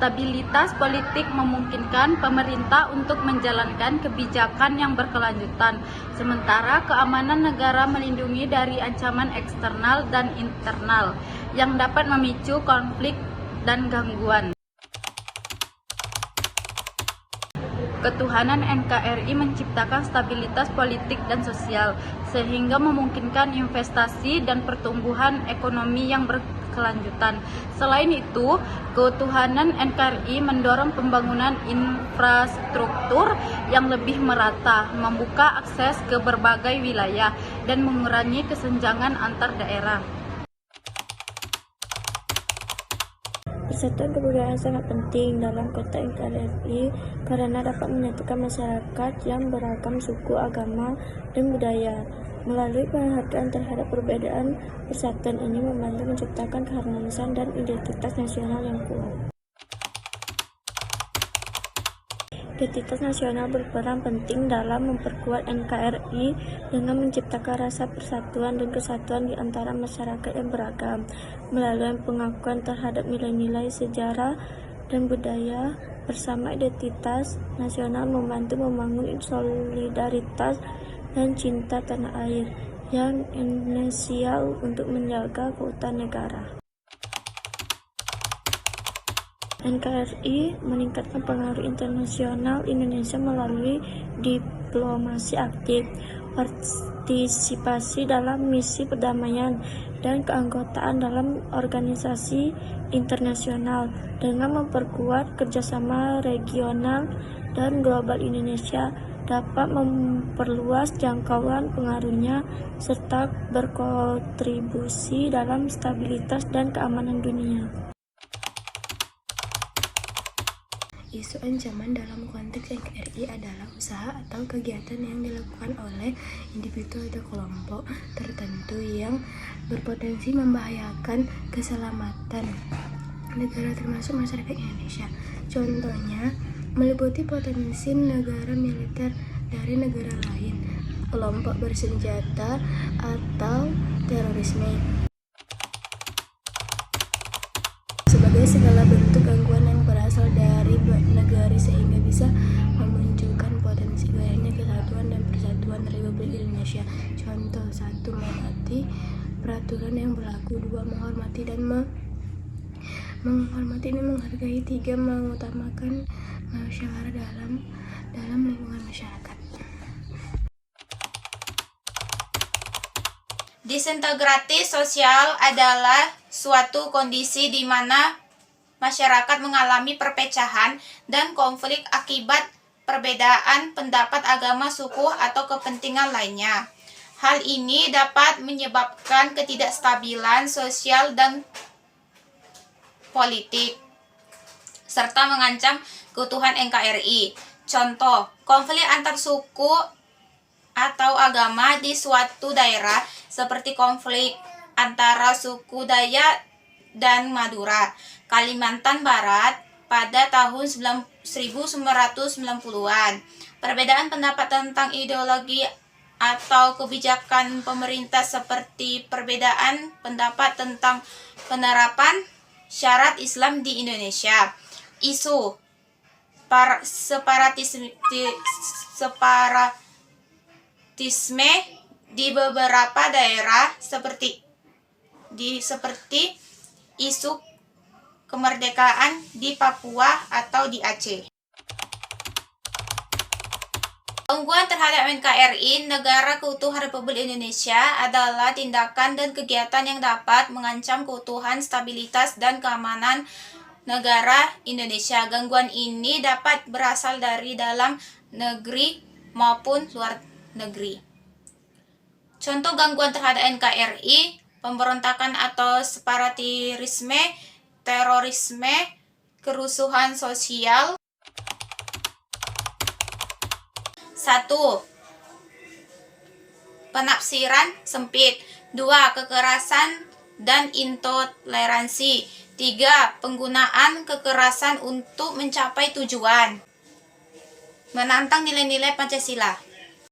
Stabilitas politik memungkinkan pemerintah untuk menjalankan kebijakan yang berkelanjutan, sementara keamanan negara melindungi dari ancaman eksternal dan internal yang dapat memicu konflik dan gangguan. Ketuhanan NKRI menciptakan stabilitas politik dan sosial, sehingga memungkinkan investasi dan pertumbuhan ekonomi yang berkelanjutan. Selain itu, ketuhanan NKRI mendorong pembangunan infrastruktur yang lebih merata, membuka akses ke berbagai wilayah, dan mengurangi kesenjangan antar daerah. Persatuan kebudayaan sangat penting dalam konteks NKRI karena dapat menyatukan masyarakat yang beragam suku, agama, dan budaya. Melalui penghargaan terhadap perbedaan, persatuan ini membantu menciptakan keharmonisan dan identitas nasional yang kuat. Identitas nasional berperan penting dalam memperkuat NKRI dengan menciptakan rasa persatuan dan kesatuan di antara masyarakat yang beragam. Melalui pengakuan terhadap nilai-nilai sejarah dan budaya, bersama identitas nasional membantu membangun solidaritas dan cinta tanah air yang esensial untuk menjaga keutuhan negara. NKRI meningkatkan pengaruh internasional Indonesia melalui diplomasi aktif, partisipasi dalam misi perdamaian, dan keanggotaan dalam organisasi internasional. Dengan memperkuat kerjasama regional dan global, Indonesia dapat memperluas jangkauan pengaruhnya serta berkontribusi dalam stabilitas dan keamanan dunia. Isu ancaman dalam konteks NKRI adalah usaha atau kegiatan yang dilakukan oleh individu atau kelompok tertentu yang berpotensi membahayakan keselamatan negara termasuk masyarakat Indonesia. Contohnya, meliputi potensi negara militer dari negara lain, kelompok bersenjata, atau terorisme. Sebagai segala bentuk gangguan yang berasal dari negara sehingga bisa memunculkan potensi goyahnya kesatuan dan persatuan Republik Indonesia. Contoh: 1. Menaati peraturan yang berlaku. 2. Menghormati dan menghargai. 3. Mengutamakan musyawarah dalam lingkungan masyarakat. Disintegrasi sosial adalah suatu kondisi di mana masyarakat mengalami perpecahan dan konflik akibat perbedaan pendapat, agama, suku, atau kepentingan lainnya. Hal ini dapat menyebabkan ketidakstabilan sosial dan politik, serta mengancam keutuhan NKRI. Contoh, konflik antar suku atau agama di suatu daerah, seperti konflik antara suku Dayak dan Madura, Kalimantan Barat pada tahun 1990-an. Perbedaan pendapat tentang ideologi atau kebijakan pemerintah, seperti perbedaan pendapat tentang penerapan syariat Islam di Indonesia. Isu separatisme di beberapa daerah seperti isu kemerdekaan di Papua atau di Aceh. Gangguan terhadap NKRI, Negara Keutuhan Republik Indonesia, adalah tindakan dan kegiatan yang dapat mengancam keutuhan, stabilitas, dan keamanan negara Indonesia. Gangguan ini dapat berasal dari dalam negeri maupun luar negeri. Contoh gangguan terhadap NKRI: pemberontakan atau separatisme, terorisme, kerusuhan sosial. 1. Penafsiran sempit. 2. Kekerasan dan intoleransi. 3. Penggunaan kekerasan untuk mencapai tujuan. Menantang nilai-nilai Pancasila.